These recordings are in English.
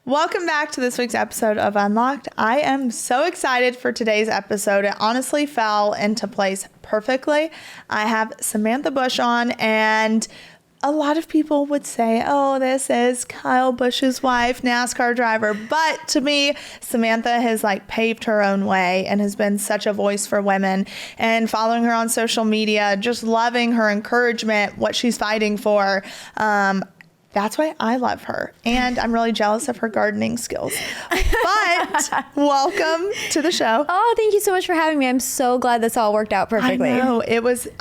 Welcome back to this week's episode of Unlocked. I am so excited for today's episode. It honestly fell into place perfectly. I have Samantha Busch on, and a lot of people would say, oh, this is Kyle Busch's wife, NASCAR driver. But to me, Samantha has paved her own way and has been such a voice for women. And following her on social media, just loving her encouragement, what she's fighting for. That's why I love her. And I'm really jealous of her gardening skills. But welcome to the show. Oh, thank you so much for having me. I'm so glad this all worked out perfectly. I know.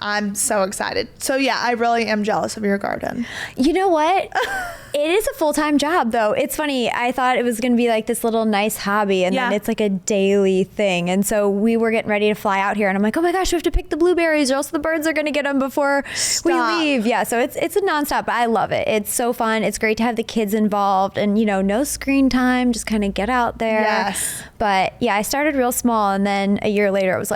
I'm so excited. So yeah, I really am jealous of your garden. You know what? It is a full-time job though. It's funny. I thought it was going to be this little nice hobby, and then it's a daily thing. And so we were getting ready to fly out here, and I'm like, oh my gosh, we have to pick the blueberries or else the birds are going to get them before we leave. Yeah. So it's a nonstop, but I love it. It's so fun. It's great to have the kids involved, and no screen time, just kind of get out there. Yes. But yeah, I started real small, and then a year later it was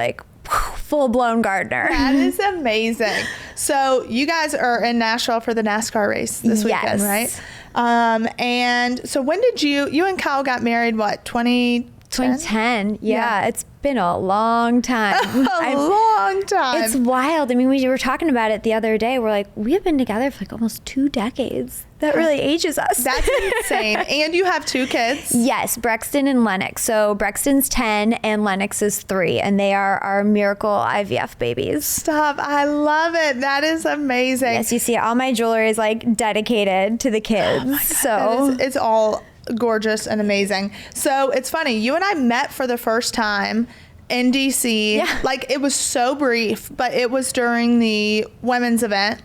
full-blown gardener. That is amazing. So you guys are in Nashville for the NASCAR race this weekend, right? And so when did you and Kyle got married, 2010? Yeah, it's been a long time. A long time. It's wild. I mean, we were talking about it the other day. We're like, we have been together for almost 2 decades. That really ages us. That's insane. And you have 2 kids? Yes, Brexton and Lennox. So Brexton's 10 and Lennox is 3, and they are our miracle IVF babies. Stop. I love it. That is amazing. Yes, you see all my jewelry is dedicated to the kids. Oh so it's all gorgeous and amazing. So it's funny. You and I met for the first time in DC. Yeah. It was so brief, but it was during the women's event.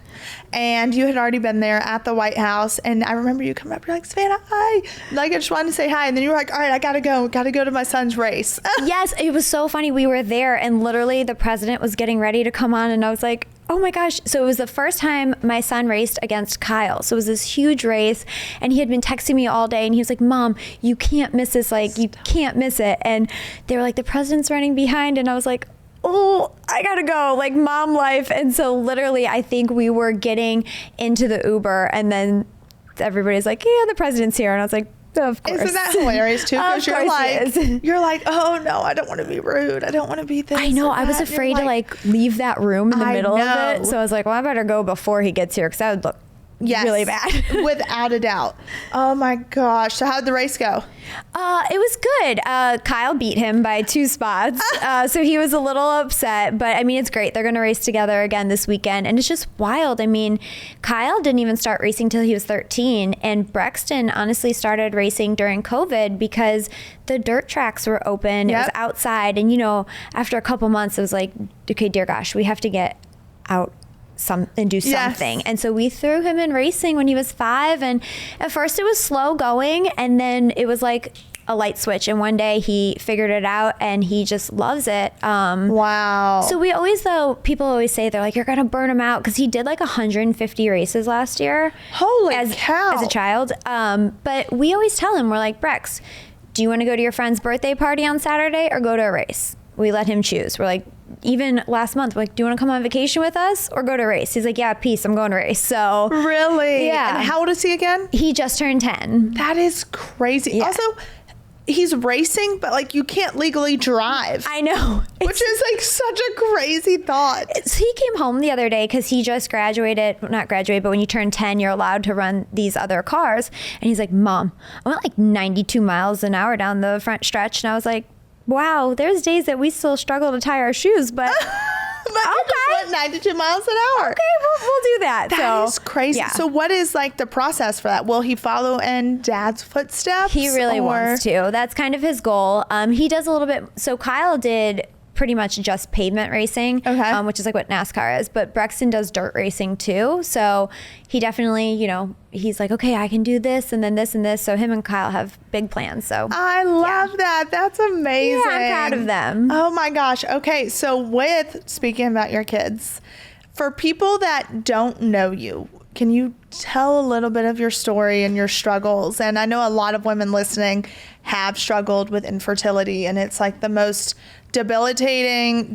And you had already been there at the White House. And I remember you coming up, you're like, Savannah, hi. I just wanted to say hi. And then you were like, all right, I got to go to my son's race. Yes, it was so funny. We were there, and literally the president was getting ready to come on. And I was like, oh my gosh. So it was the first time my son raced against Kyle. So it was this huge race, and he had been texting me all day, and he was like, Mom, you can't miss this. You can't miss it. And they were like, the president's running behind. And I was like, oh, I gotta go, mom life. And so literally, I think we were getting into the Uber, and then everybody's like, yeah, the president's here. And I was like, of course. Isn't that hilarious too? Because you're like, oh no, I don't want to be rude. I don't want to be this. I know. I was afraid to leave that room in the middle of it. So I was like, well, I better go before he gets here, because that would look really bad. Without a doubt. Oh my gosh. So how did the race go? It was good. Kyle beat him by 2 spots. So he was a little upset, but I mean, it's great. They're going to race together again this weekend. And it's just wild. I mean, Kyle didn't even start racing till he was 13. And Brexton honestly started racing during COVID because the dirt tracks were open. Yep. It was outside. And, after a couple months, it was like, okay, dear gosh, we have to get out and do something. Yes. And so we threw him in racing when he was 5, and at first it was slow going, and then it was like a light switch, and one day he figured it out, and he just loves it. Wow. So people always say, they're like, you're gonna burn him out, because he did 150 races last year. Holy cow. As a child. But we always tell him, we're like, Brex, do you want to go to your friend's birthday party on Saturday or go to a race? We let him choose. We're like, even last month, we're like, do you want to come on vacation with us or go to a race? He's like, yeah, peace, I'm going to race. So really? Yeah. And how old is he again? He just turned 10. That is crazy. Yeah. Also, he's racing, but you can't legally drive. I know. Which is such a crazy thought. So he came home the other day because he just graduated, not graduated, but when you turn 10, you're allowed to run these other cars. And he's like, Mom, I went 92 miles an hour down the front stretch. And I was like, wow, there's days that we still struggle to tie our shoes, but okay. 92 miles an hour. Okay, we'll do that. That is crazy. Yeah. So what is the process for that? Will he follow in Dad's footsteps? He really wants to. That's kind of his goal. He does a little bit. So Kyle did pretty much just pavement racing, which is what NASCAR is. But Brexton does dirt racing too. So he definitely, he's like, okay, I can do this and then this and this. So him and Kyle have big plans. So I love that. That's amazing. Yeah, I'm proud of them. Oh my gosh. Okay. So speaking about your kids, for people that don't know you, can you tell a little bit of your story and your struggles? And I know a lot of women listening have struggled with infertility, and it's the most debilitating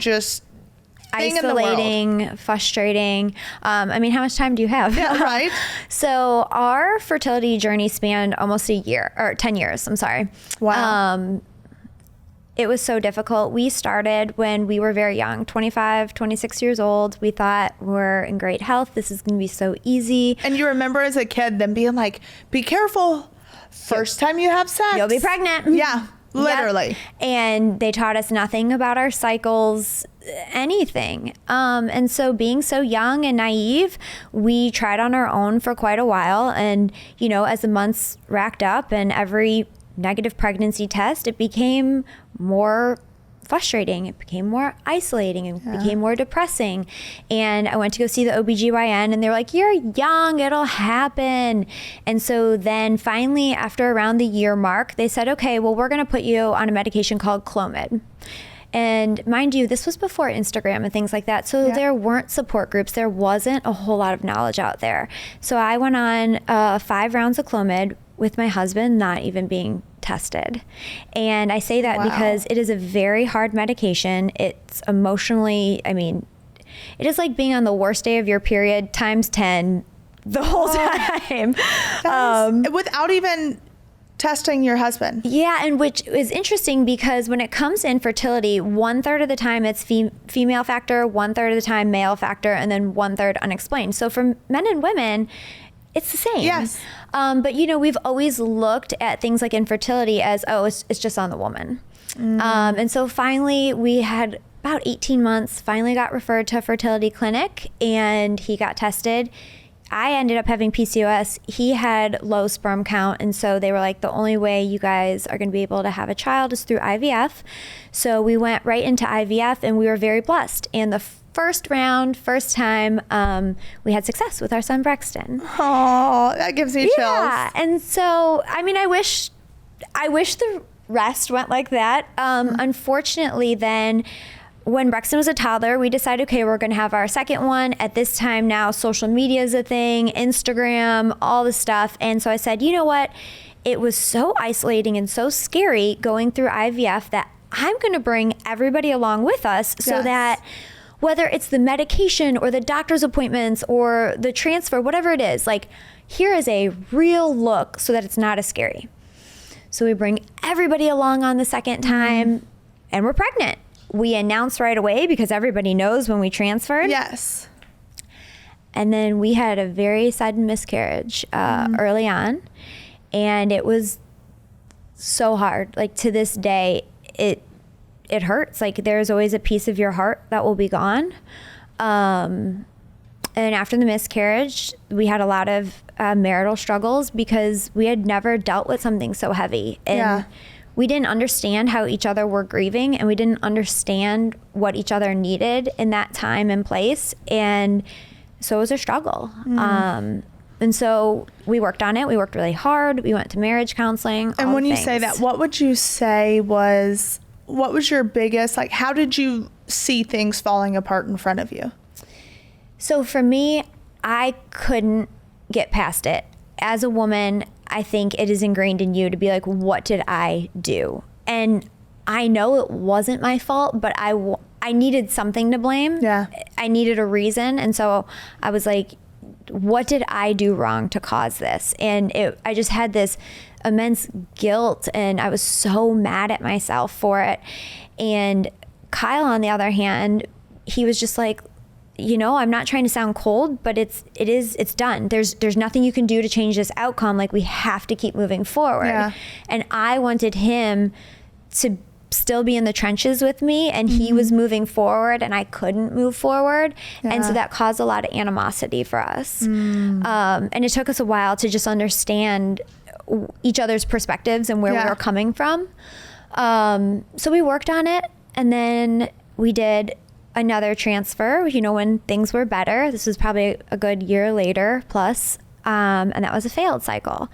thing in the world. Isolating, frustrating. I mean, how much time do you have? Yeah, right. So our fertility journey spanned almost a year, or 10 years, I'm sorry. Wow. It was so difficult. We started when we were very young, 25, 26 years old. We thought we're in great health. This is going to be so easy. And you remember as a kid them being like, be careful. First time you have sex. You'll be pregnant. Yeah, literally. Yep. And they taught us nothing about our cycles, anything. And so being so young and naive, we tried on our own for quite a while. And, you know, as the months racked up and every negative pregnancy test, it became more frustrating. It became more isolating and became more depressing. And I went to go see the OBGYN and they were like, you're young, it'll happen. And so then finally, after around the year mark, they said, okay, well, we're going to put you on a medication called Clomid. And mind you, this was before Instagram and things like that. So there weren't support groups. There wasn't a whole lot of knowledge out there. So I went on 5 rounds of Clomid with my husband not even being tested. And I say that because it is a very hard medication. It's emotionally, I mean, it is like being on the worst day of your period times 10 the whole time. Without even testing your husband. Yeah, and which is interesting because when it comes to infertility, 1/3 of the time it's female factor, 1/3 of the time male factor, and then 1/3 unexplained. So for men and women, it's the same. Yes. But you know, we've always looked at things like infertility as, oh, it's just on the woman. And so finally we had about 18 months, finally got referred to a fertility clinic and he got tested. I ended up having PCOS. He had low sperm count. And so they were like, the only way you guys are going to be able to have a child is through IVF. So we went right into IVF and we were very blessed. And the first time, we had success with our son, Braxton. Oh, that gives me chills. Yeah. And so, I mean, I wish the rest went like that. Unfortunately, then when Braxton was a toddler, we decided, okay, we're going to have our second one. At this time now, social media is a thing, Instagram, all the stuff. And so I said, you know what? It was so isolating and so scary going through IVF that I'm going to bring everybody along with us so that whether it's the medication or the doctor's appointments or the transfer, whatever it is, like here is a real look so that it's not as scary. So we bring everybody along on the second time and we're pregnant. We announced right away because everybody knows when we transferred. Yes. And then we had a very sudden miscarriage early on. And it was so hard. Like to this day, it hurts. Like there's always a piece of your heart that will be gone. And after the miscarriage, we had a lot of marital struggles because we had never dealt with something so heavy. And we didn't understand how each other were grieving and we didn't understand what each other needed in that time and place. And so it was a struggle. And so we worked on it. We worked really hard. We went to marriage counseling. And when you say that, what would you say what was your biggest, like, how did you see things falling apart in front of you? So for me, I couldn't get past it. As a woman, I think it is ingrained in you to be like, what did I do? And I know it wasn't my fault, but I needed something to blame. Yeah. I needed a reason. And so I was like, what did I do wrong to cause this? And I just had this immense guilt and I was so mad at myself for it. And Kyle, on the other hand, he was just like, you know, I'm not trying to sound cold, but it's done. There's nothing you can do to change this outcome. Like we have to keep moving forward. Yeah. And I wanted him to still be in the trenches with me and he was moving forward and I couldn't move forward. Yeah. And so that caused a lot of animosity for us. And it took us a while to just understand each other's perspectives and where we were coming from. So we worked on it and then we did another transfer, you know, when things were better. This was probably a good year later plus, and that was a failed cycle.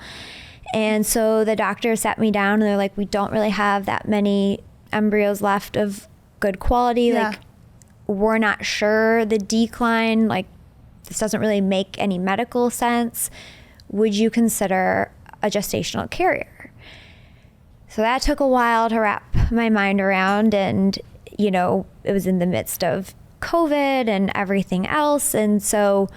And so the doctor sat me down and they're like, we don't really have that many embryos left of good quality. Yeah. Like, we're not sure the decline, like this doesn't really make any medical sense. Would you consider a gestational carrier? So that took a while to wrap my mind around and you know, it was in the midst of COVID and everything else. And so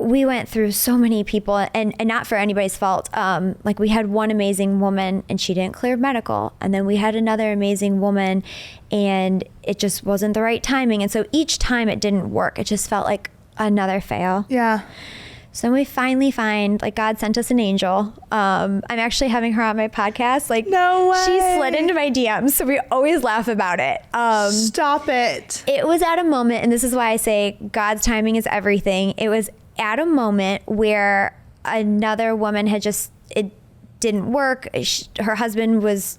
we went through so many people, and not for anybody's fault. Like we had one amazing woman and she didn't clear medical. And then we had another amazing woman and it just wasn't the right timing. And so each time it didn't work. It just felt like another fail. Yeah. So then we finally find, like, God sent us an angel. I'm actually having her on my podcast. Like, no way. She slid into my DMs, so we always laugh about it. Stop it. It was at a moment, and this is why I say God's timing is everything. It was at a moment where another woman had it didn't work. Her husband was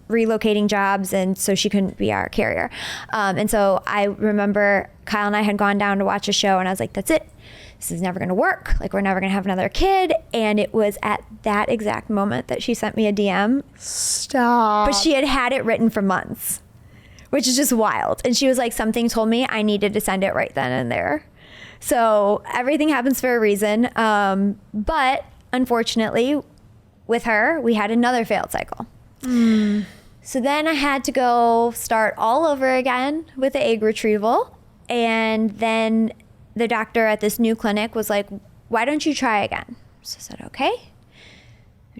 relocating jobs, and so she couldn't be our carrier. And so I remember Kyle and I had gone down to watch a show, and I was like, that's it. This is never going to work. Like, we're never going to have another kid. And it was at that exact moment that she sent me a DM. Stop. But she had it written for months, which is just wild. And she was like, something told me I needed to send it right then and there. So everything happens for a reason. But unfortunately, with her, we had another failed cycle. So then I had to go start all over again with the egg retrieval. And then the doctor at this new clinic was like, why don't you try again? So I said, okay.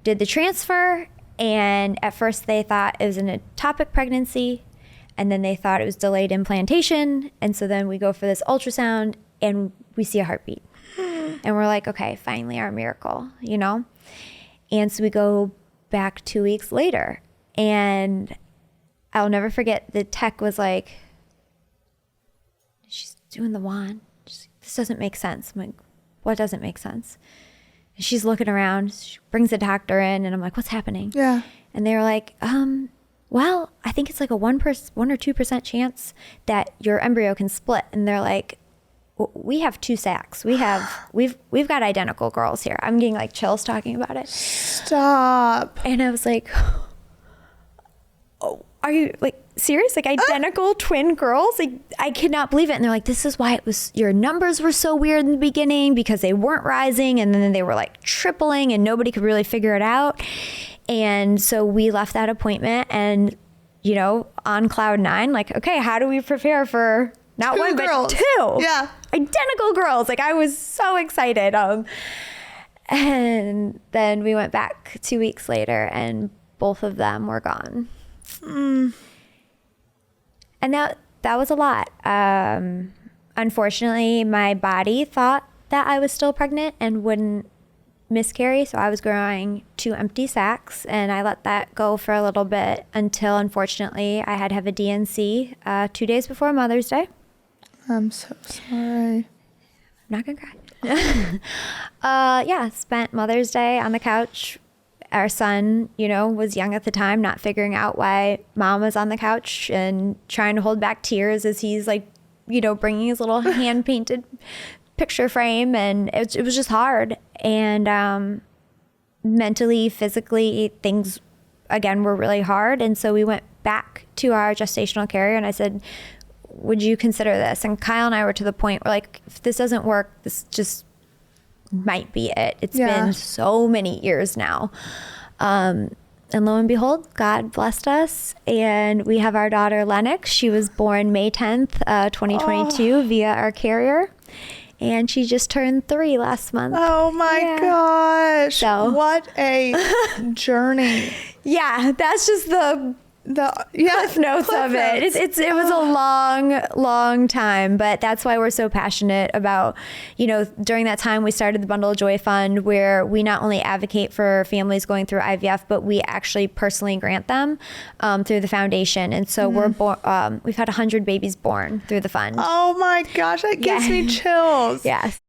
Did the transfer, and at first they thought it was an ectopic pregnancy, and then they thought it was delayed implantation. And so then we go for this ultrasound and we see a heartbeat. And we're like, okay, finally our miracle, you know? And so we go back 2 weeks later, and I'll never forget, the tech was like, she's doing the wand. This doesn't make sense. I'm like, what doesn't make sense? And she's looking around. She brings the doctor in, and I'm like, what's happening? Yeah. And they were like, well, I think it's like a 1 or 2% chance that your embryo can split. And they're like, we have 2 sacs. We've got identical girls here. I'm getting like chills talking about it. Stop. And I was like, oh, are you like serious? Like identical twin girls? Like, I could not believe it. And they're like, this is why your numbers were so weird in the beginning, because they weren't rising, and then they were like tripling and nobody could really figure it out. And so we left that appointment, and, you know, on cloud 9, like, okay, how do we prepare for not 2 one, girls. but 2? Yeah. Identical girls. Like, I was so excited. And then we went back 2 weeks later, and both of them were gone. And that was a lot. Unfortunately, my body thought that I was still pregnant and wouldn't miscarry. So I was growing 2 empty sacs, and I let that go for a little bit until, unfortunately, I had to have a DNC 2 days before Mother's Day. I'm so sorry. I'm not gonna cry. Spent Mother's Day on the couch. Our son, you know, was young at the time, not figuring out why mom was on the couch and trying to hold back tears as he's like, you know, bringing his little hand painted picture frame. And it was just hard. And mentally, physically, things, again, were really hard. And so we went back to our gestational carrier, and I said, would you consider this? And Kyle and I were to the point where, like, if this doesn't work, this just might be it. It's been so many years now. And lo and behold, God blessed us, and we have our daughter Lennox. She was born May 10th, 2022 via our carrier, and she just turned 3 last month. Oh my gosh. So, what a journey. Yeah, that's just the cliff notes of it. It was a long time, but that's why we're so passionate about, you know, during that time we started the Bundle of Joy Fund, where we not only advocate for families going through IVF, but we actually personally grant them through the foundation. And so we've had 100 babies born through the fund. Oh my gosh, that gives me chills. Yes.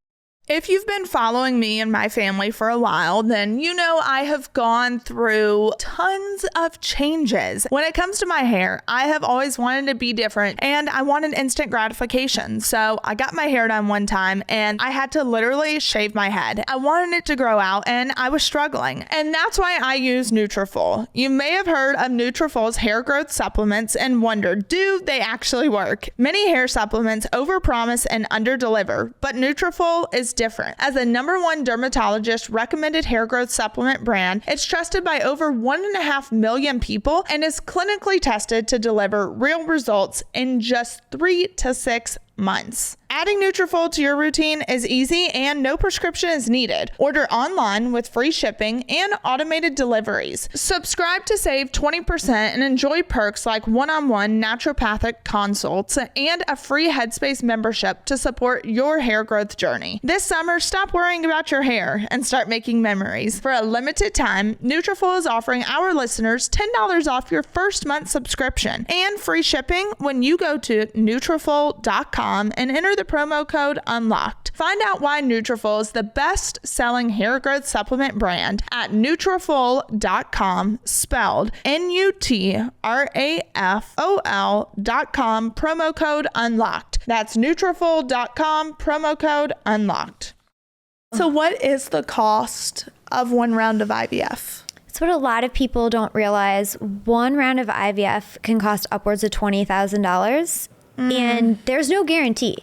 If you've been following me and my family for a while, then you know I have gone through tons of changes. When it comes to my hair, I have always wanted to be different, and I wanted instant gratification. So I got my hair done one time, and I had to literally shave my head. I wanted it to grow out, and I was struggling. And that's why I use Nutrafol. You may have heard of Nutrafol's hair growth supplements and wondered, do they actually work? Many hair supplements overpromise and underdeliver, but Nutrafol is different. As the #1 dermatologist recommended hair growth supplement brand, it's trusted by over 1.5 million people and is clinically tested to deliver real results in just 3 to 6 months. Adding Nutrafol to your routine is easy and no prescription is needed. Order online with free shipping and automated deliveries. Subscribe to save 20% and enjoy perks like one-on-one naturopathic consults and a free Headspace membership to support your hair growth journey. This summer, stop worrying about your hair and start making memories. For a limited time, Nutrafol is offering our listeners $10 off your first month subscription and free shipping when you go to Nutrafol.com and enter the promo code UNLOCKED. Find out why Nutrafol is the best-selling hair growth supplement brand at Nutrafol.com, spelled Nutrafol.com, promo code UNLOCKED. That's Nutrafol.com, promo code UNLOCKED. So what is the cost of one round of IVF? That's what a lot of people don't realize. One round of IVF can cost upwards of $20,000. And there's no guarantee.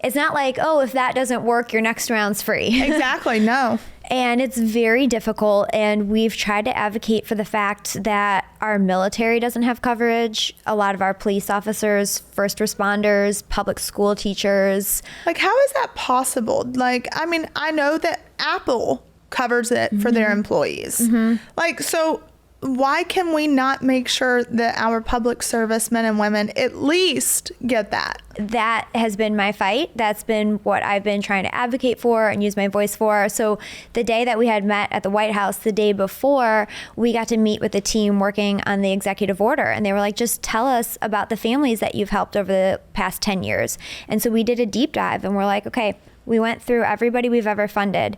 It's not like, oh, if that doesn't work, your next round's free. Exactly, no. And it's very difficult. And we've tried to advocate for the fact that our military doesn't have coverage. A lot of our police officers, first responders, public school teachers. Like, how is that possible? Like, I mean, I know that Apple covers it for their employees. Like, so why can we not make sure that our public service men and women at least get that? That has been my fight. That's been what I've been trying to advocate for and use my voice for. So the day that we had met at the White House, the day before, we got to meet with the team working on the executive order. And they were like, just tell us about the families that you've helped over the past 10 years. And so we did a deep dive and we're like, okay, we went through everybody we've ever funded.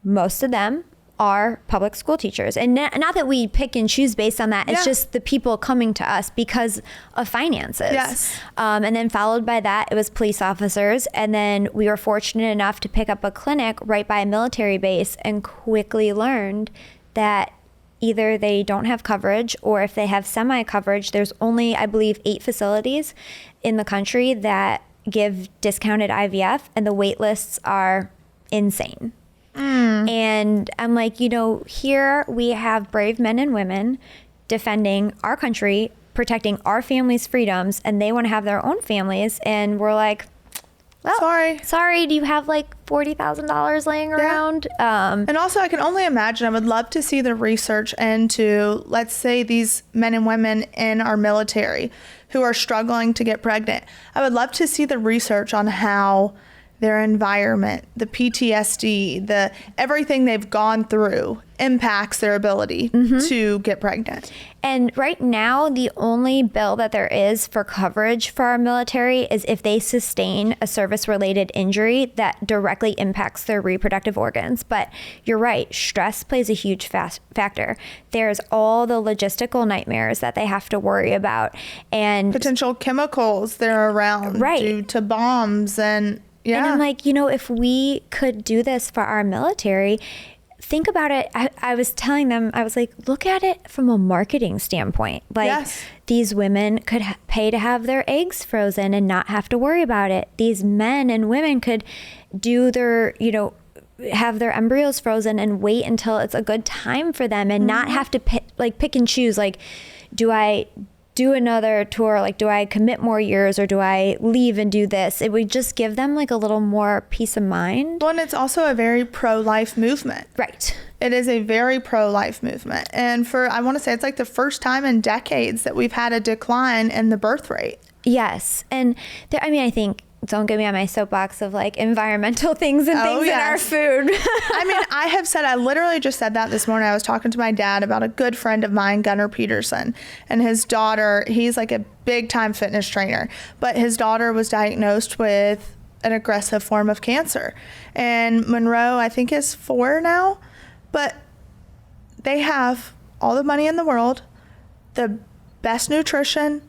Most of them are public school teachers. And not that we pick and choose based on that. It's just the people coming to us because of finances. Yes. And then followed by that, it was police officers. And then we were fortunate enough to pick up a clinic right by a military base and quickly learned that either they don't have coverage or if they have semi-coverage, there's only, I believe, 8 facilities in the country that give discounted IVF and the wait lists are insane. And I'm like, you know, here we have brave men and women defending our country, protecting our families' freedoms, and they want to have their own families. And we're like, well, sorry, do you have like $40,000 laying around? And also, I can only imagine, I would love to see the research into, let's say, these men and women in our military who are struggling to get pregnant. I would love to see the research on how their environment, the PTSD, the everything they've gone through impacts their ability to get pregnant. And right now, the only bill that there is for coverage for our military is if they sustain a service-related injury that directly impacts their reproductive organs. But you're right, stress plays a huge factor. There's all the logistical nightmares that they have to worry about. And potential chemicals that are around due to bombs and And I'm like, you know, if we could do this for our military, think about it. I was telling them, I was like, look at it from a marketing standpoint. Like these women could pay to have their eggs frozen and not have to worry about it. These men and women could do their, you know, have their embryos frozen and wait until it's a good time for them and not have to pick and choose. Like, do I do another tour? Like, do I commit more years or do I leave and do this? It would just give them like a little more peace of mind. Well, and it's also a very pro-life movement. Right. It is a very pro-life movement. And I want to say it's like the first time in decades that we've had a decline in the birth rate. Yes. And I think, don't get me on my soapbox of like environmental things and things in our food. I mean, I literally just said that this morning. I was talking to my dad about a good friend of mine, Gunnar Peterson, and his daughter. He's like a big time fitness trainer, but his daughter was diagnosed with an aggressive form of cancer. And Monroe, I think, is 4 now, but they have all the money in the world, the best nutrition,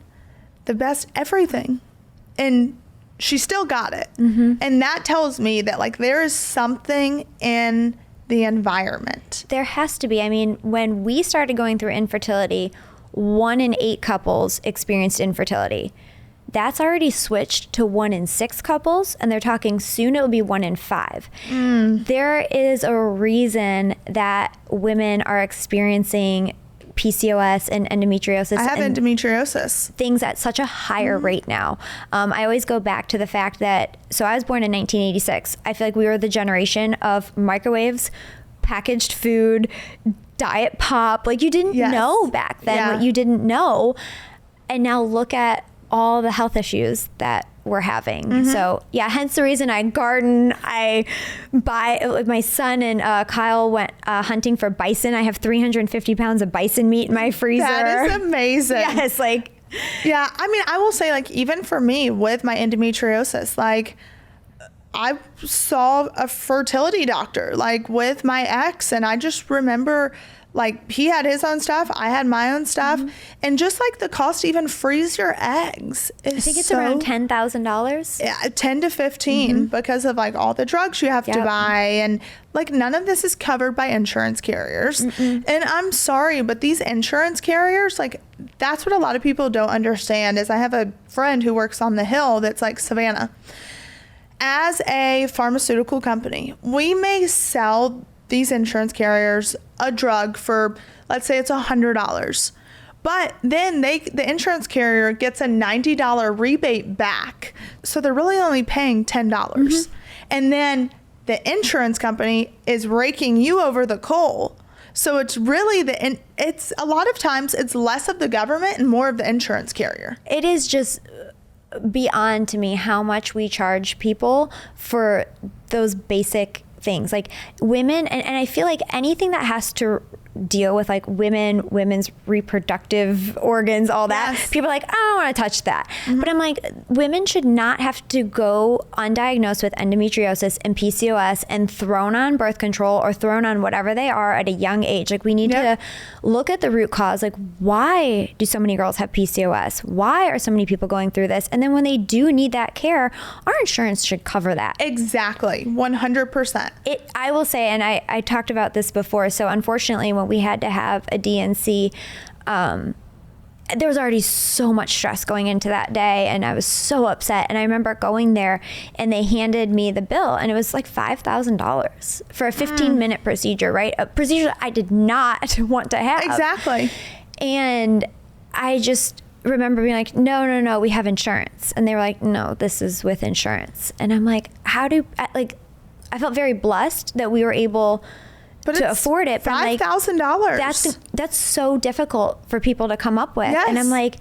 the best everything. And she still got it. And that tells me that like there is something in the environment. There has to be. I mean, when we started going through infertility, 1 in 8 couples experienced infertility. That's already switched to 1 in 6 couples, and they're talking soon it will be 1 in 5. There is a reason that women are experiencing PCOS and endometriosis. I have endometriosis. Things at such a higher rate now. I always go back to the fact that, so I was born in 1986. I feel like we were the generation of microwaves, packaged food, diet pop. Like, you didn't know back then what you didn't know. And now look at all the health issues that we're having. So yeah, hence the reason I garden. I buy, my son and Kyle went hunting for bison. I have 350 pounds of bison meat in my freezer. That is amazing. Yes, like. Yeah, I mean, I will say, like, even for me with my endometriosis, like, I saw a fertility doctor, like, with my ex, and I just remember, like, he had his own stuff, I had my own stuff, and just like the cost to even freeze your eggs is, I think it's around $10,000. Yeah, 10 to 15 because of, like, all the drugs you have to buy, and, like, none of this is covered by insurance carriers. And I'm sorry, but these insurance carriers, like, that's what a lot of people don't understand. Is I have a friend who works on the Hill that's like, Savannah, as a pharmaceutical company, we may sell these insurance carriers a drug for, let's say it's $100, but then the insurance carrier gets a $90 rebate back. So they're really only paying $10. And then the insurance company is raking you over the coal. So it's really it's a lot of times it's less of the government and more of the insurance carrier. It is just beyond to me how much we charge people for those basic things, like women, and I feel like anything that has to deal with, like, women's reproductive organs, all that, people are like, I don't want to touch that. But I'm like, women should not have to go undiagnosed with endometriosis and PCOS and thrown on birth control or thrown on whatever they are at a young age. Like, we need to look at the root cause. Like, why do so many girls have PCOS? Why are so many people going through this? And then when they do need that care, our insurance should cover that. Exactly. 100%. I will say, and I talked about this before, so unfortunately when we had to have a DNC, there was already so much stress going into that day, and I was so upset. And I remember going there and they handed me the bill, and it was like $5,000 for a 15-minute procedure, right? A procedure I did not want to have. Exactly. And I just remember being like, no, we have insurance. And they were like, no, this is with insurance. And I'm like, I felt very blessed that we were able to afford it. But $5,000. That's so difficult for people to come up with. Yes. And I'm like,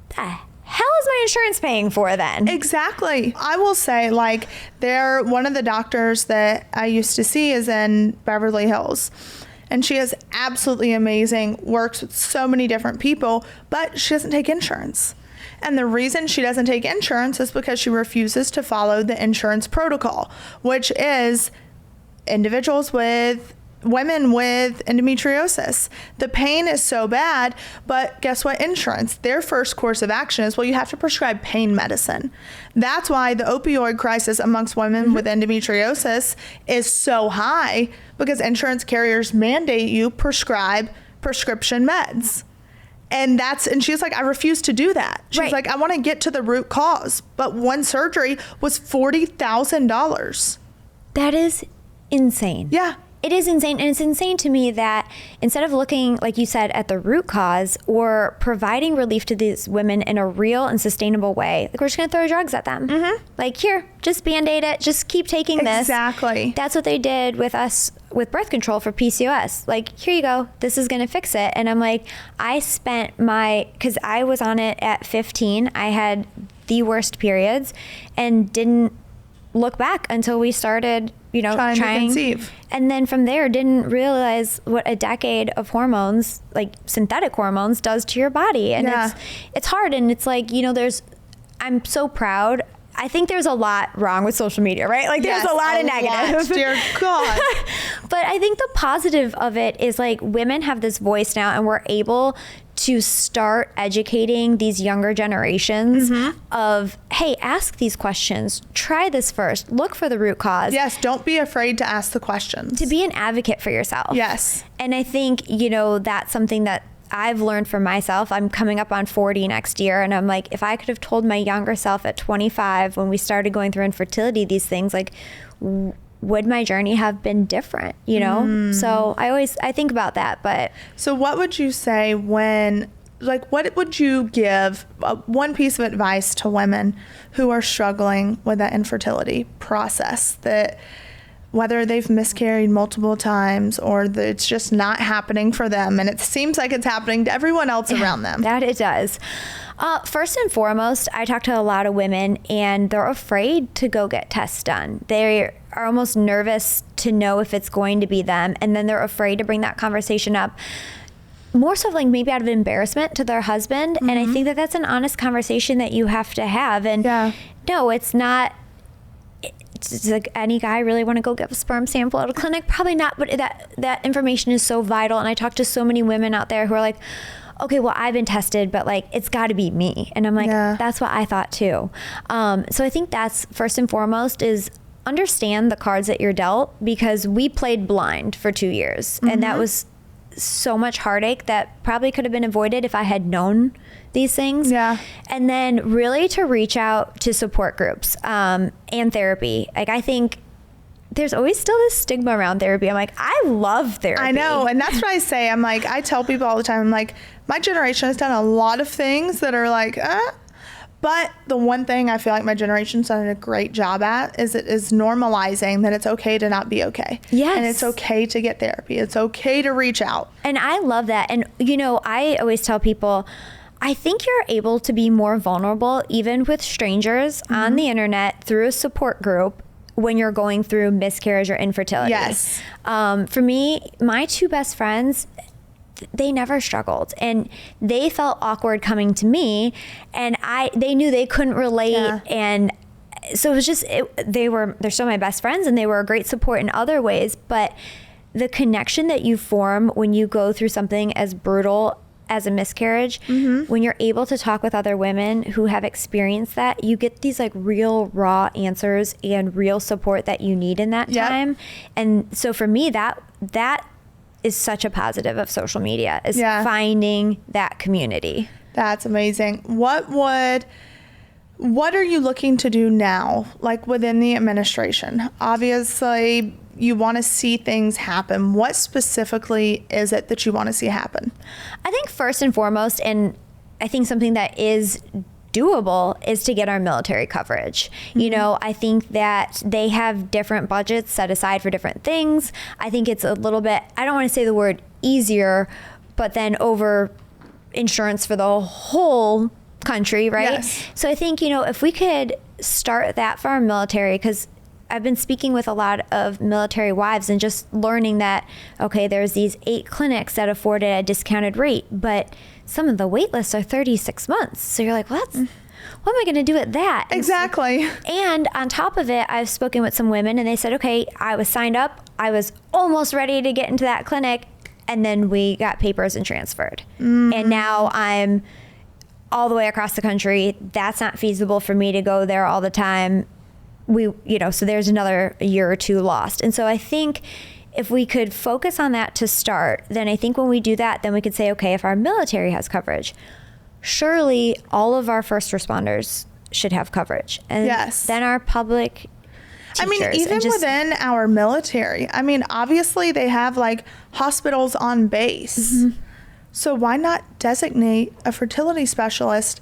the hell is my insurance paying for then? Exactly. I will say, like, one of the doctors that I used to see is in Beverly Hills. And she is absolutely amazing, works with so many different people, but she doesn't take insurance. And the reason she doesn't take insurance is because she refuses to follow the insurance protocol, which is women with endometriosis. The pain is so bad, but guess what? Insurance, their first course of action is, well, you have to prescribe pain medicine. That's why the opioid crisis amongst women with endometriosis is so high, because insurance carriers mandate you prescribe prescription meds. And she's like, I refuse to do that. She's like, I want to get to the root cause. But one surgery was $40,000. That is insane. Yeah. It is insane. And it's insane to me that instead of looking, like you said, at the root cause or providing relief to these women in a real and sustainable way, like, we're just going to throw drugs at them. Like, here, just Band-Aid it. Just keep taking this. Exactly. That's what they did with us with birth control for PCOS. Like, here you go. This is going to fix it. And I'm like, because I was on it at 15. I had the worst periods and didn't look back until we started, trying to conceive. And then from there, didn't realize what a decade of hormones, like synthetic hormones, does to your body. And it's hard. And it's like, I'm so proud. I think there's a lot wrong with social media, right? Like, there's a lot of negative. Dear God. But I think the positive of it is, like, women have this voice now, and we're able to start educating these younger generations of, hey, ask these questions, try this first, look for the root cause. Yes, don't be afraid to ask the questions. To be an advocate for yourself. Yes. And I think, that's something that I've learned for myself, I'm coming up on 40 next year, and I'm like, if I could have told my younger self at 25 when we started going through infertility, these things, like, would my journey have been different, you know? So I think about that. But so what would you say what would you give one piece of advice to women who are struggling with that infertility process, that whether they've miscarried multiple times or that it's just not happening for them and it seems like it's happening to everyone else around them? That it does. First and foremost, I talk to a lot of women and they're afraid to go get tests done. They are almost nervous to know if it's going to be them, and then they're afraid to bring that conversation up, more so like maybe out of embarrassment to their husband. And I think that that's an honest conversation that you have to have. And no, it's not. It's like, any guy really want to go get a sperm sample at a clinic? Probably not, but that information is so vital. And I talk to so many women out there who are like, okay, well, I've been tested, but like, it's got to be me. And I'm like, that's what I thought too. So I think that's first and foremost, is understand the cards that you're dealt, because we played blind for 2 years. And that was so much heartache that probably could have been avoided if I had known these things. And then really to reach out to support groups and therapy. Like, I think there's always still this stigma around therapy. I'm like, I love therapy. I know. And that's what I say. I'm like, I tell people all the time, I'm like, my generation has done a lot of things that are like, but the one thing I feel like my generation's done a great job at is it is normalizing that it's okay to not be okay. Yes. And it's okay to get therapy. It's okay to reach out. And I love that. And, you know, I always tell people, I think you're able to be more vulnerable even with strangers on the internet through a support group when you're going through miscarriage or infertility. Yes. For me, my two best friends, they never struggled, and they felt awkward coming to me, and they knew they couldn't relate. And so it was just, they're still my best friends, and they were a great support in other ways. But the connection that you form when you go through something as brutal as a miscarriage, when you're able to talk with other women who have experienced that, you get these like real raw answers and real support that you need in that time. And so for me, that is such a positive of social media, is finding that community. That's amazing. What are you looking to do now, like within the administration? Obviously, you want to see things happen. What specifically is it that you want to see happen? I think first and foremost, and I think something that is doable, is to get our military coverage. You know, I think that they have different budgets set aside for different things. I think it's a little bit, I don't want to say the word easier, but then over insurance for the whole country, right? Yes. So I think, you know, if we could start that for our military, because I've been speaking with a lot of military wives and just learning that, okay, there's these 8 clinics that afford it at a discounted rate, but some of the wait lists are 36 months. So you're like, well, what am I going to do at that? Exactly. And on top of it, I've spoken with some women and they said, okay, I was signed up. I was almost ready to get into that clinic. And then we got papers and transferred. And now I'm all the way across the country. That's not feasible for me to go there all the time. So there's another year or 2 lost. And so I think if we could focus on that to start, then I think when we do that, then we could say, okay, if our military has coverage, surely all of our first responders should have coverage. And then our public teachers. I mean, even within our military, I mean, obviously they have like hospitals on base. So why not designate a fertility specialist?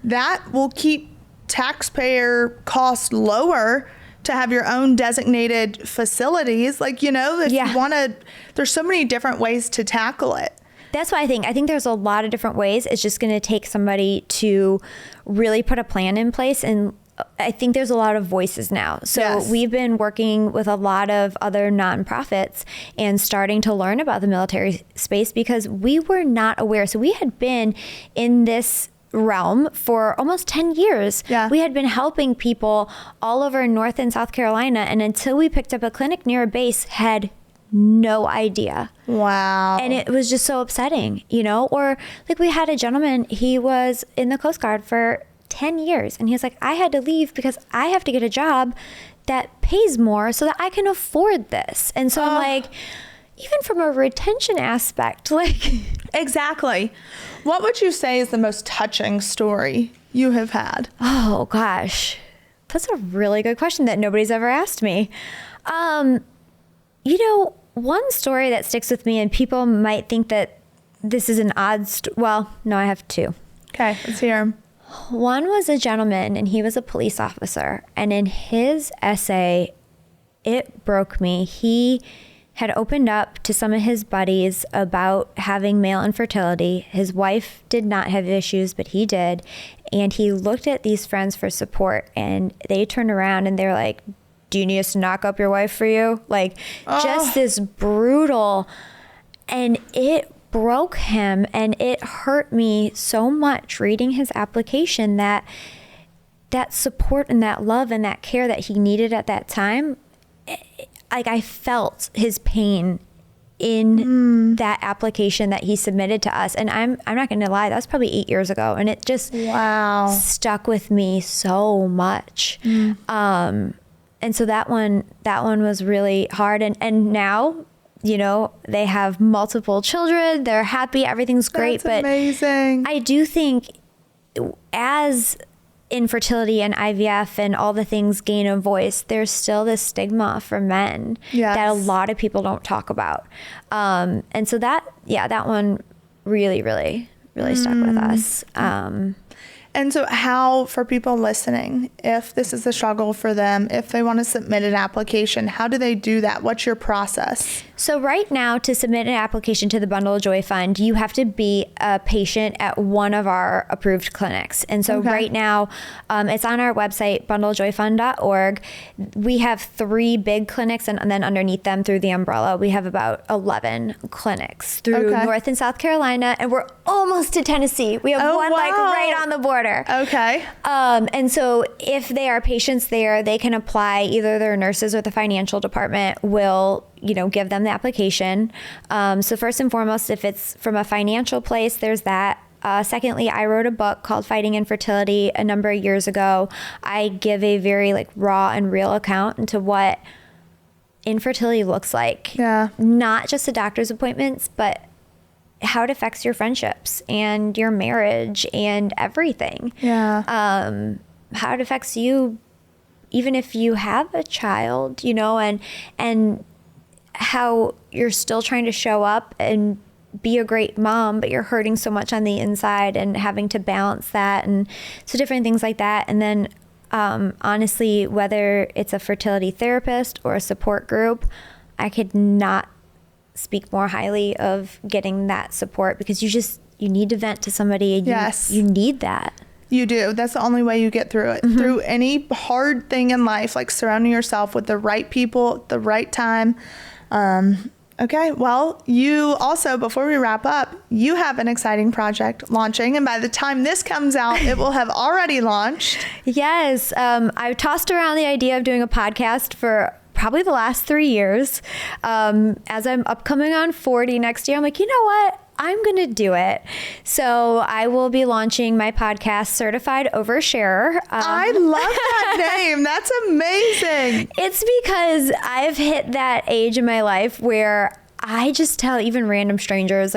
That will keep taxpayer costs lower to have your own designated facilities. Like, you know, if you want to, there's so many different ways to tackle it. That's what I think. I think there's a lot of different ways. It's just going to take somebody to really put a plan in place. And I think there's a lot of voices now. So we've been working with a lot of other nonprofits and starting to learn about the military space because we were not aware. So we had been in this realm for almost 10 years. We had been helping people all over North and South Carolina, and until we picked up a clinic near a base, had no idea. Wow. And it was just so upsetting, you know? Or like we had a gentleman, he was in the Coast Guard for 10 years, and he was like, I had to leave because I have to get a job that pays more so that I can afford this. And so I'm like, even from a retention aspect, like. Exactly. What would you say is the most touching story you have had? Oh gosh, that's a really good question that nobody's ever asked me. One story that sticks with me, and people might think that this is an odd well, no, I have two. Okay, let's hear 'em. One was a gentleman, and he was a police officer, and in his essay, it broke me. He had opened up to some of his buddies about having male infertility. His wife did not have issues, but he did. And he looked at these friends for support, and they turned around and they're like, do you need us to knock up your wife for you? Like, just this brutal, and it broke him, and it hurt me so much reading his application that support and that love and that care that he needed at that time, like I felt his pain in that application that he submitted to us. And I'm not going to lie, that was probably 8 years ago. And it just stuck with me so much. And so that one was really hard. And now, they have multiple children. They're happy. Everything's great. That's amazing. I do think as infertility and IVF and all the things gain a voice, there's still this stigma for men that a lot of people don't talk about. And so that one really, really, really stuck with us. And so how, for people listening, if this is a struggle for them, if they want to submit an application, how do they do that? What's your process? So right now, to submit an application to the Bundle of Joy Fund, you have to be a patient at one of our approved clinics. And so right now, it's on our website, bundlejoyfund.org. We have 3 big clinics, and then underneath them, through the umbrella, we have about 11 clinics through North and South Carolina, and we're almost to Tennessee. We have one like right on the border. Okay. And so if they are patients there, they can apply. Either their nurses or the financial department will, give them the application. So first and foremost, if it's from a financial place, there's that. Secondly, I wrote a book called Fighting Infertility a number of years ago. I give a very raw and real account into what infertility looks like. Yeah. Not just the doctor's appointments, but how it affects your friendships and your marriage and everything. Yeah. How it affects you, even if you have a child, and how you're still trying to show up and be a great mom, but you're hurting so much on the inside and having to balance that. And so different things like that. And then, honestly, whether it's a fertility therapist or a support group, I could not speak more highly of getting that support, because you need to vent to somebody, and you need that. You do. That's the only way you get through it. Through any hard thing in life, like surrounding yourself with the right people at the right time. Okay. Well, you also, before we wrap up, you have an exciting project launching, and by the time this comes out, it will have already launched. Yes. I've tossed around the idea of doing a podcast for probably the last 3 years. As I'm upcoming on 40 next year, I'm like, you know what? I'm going to do it. So I will be launching my podcast, Certified Overshare. I love that name. That's amazing. It's because I've hit that age in my life where I just tell even random strangers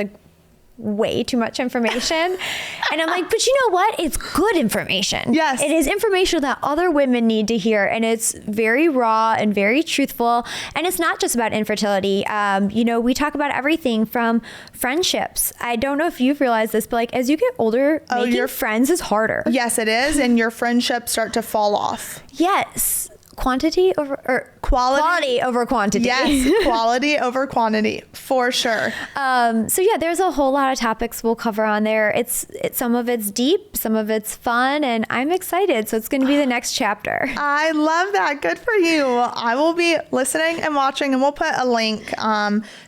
way too much information. And I'm like, but you know what? It's good information. Yes. It is information that other women need to hear. And it's very raw and very truthful. And it's not just about infertility. We talk about everything from friendships. I don't know if you've realized this, but as you get older, making friends is harder. Yes, it is. And your friendships start to fall off. Yes. Quality over quantity. Yes, quality over quantity, for sure. So there's a whole lot of topics we'll cover on there. It's some of it's deep, some of it's fun, and I'm excited. So it's going to be the next chapter. I love that. Good for you. I will be listening and watching, and we'll put a link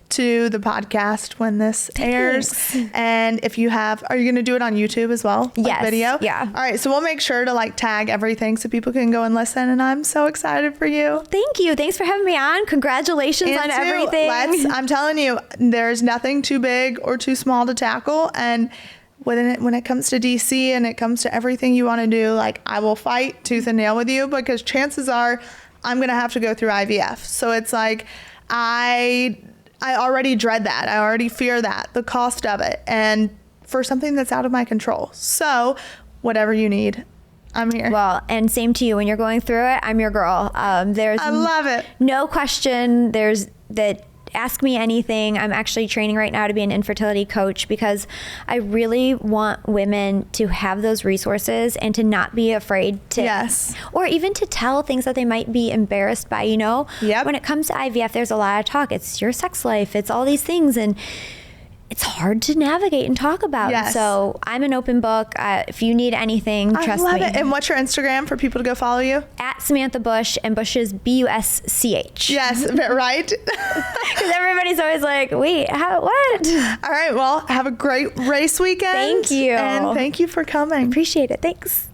to the podcast when this airs. And if you are you going to do it on YouTube as well? Yes. Video? Yeah. All right. So we'll make sure to tag everything so people can go and listen. And I'm so excited for you. Thank you. Thanks for having me on. Congratulations on everything. I'm telling you, there's nothing too big or too small to tackle. And when it comes to DC and it comes to everything you want to do, I will fight tooth and nail with you, because chances are I'm going to have to go through IVF. So it's I already dread that. I already fear that, the cost of it, and for something that's out of my control. So whatever you need, I'm here. Well, and same to you. When you're going through it, I'm your girl. I love it. No question. Ask me anything. I'm actually training right now to be an infertility coach because I really want women to have those resources and to not be afraid to, yes, or even to tell things that they might be embarrassed by, you know? Yep. When it comes to IVF, there's a lot of talk. It's your sex life. It's all these things. And it's hard to navigate and talk about. Yes. So I'm an open book. If you need anything, trust me. I love it. And what's your Instagram for people to go follow you? At Samantha Busch, and Busch is Busch. Yes, right? Because everybody's always like, wait, what? All right, well, have a great race weekend. Thank you. And thank you for coming. Appreciate it. Thanks.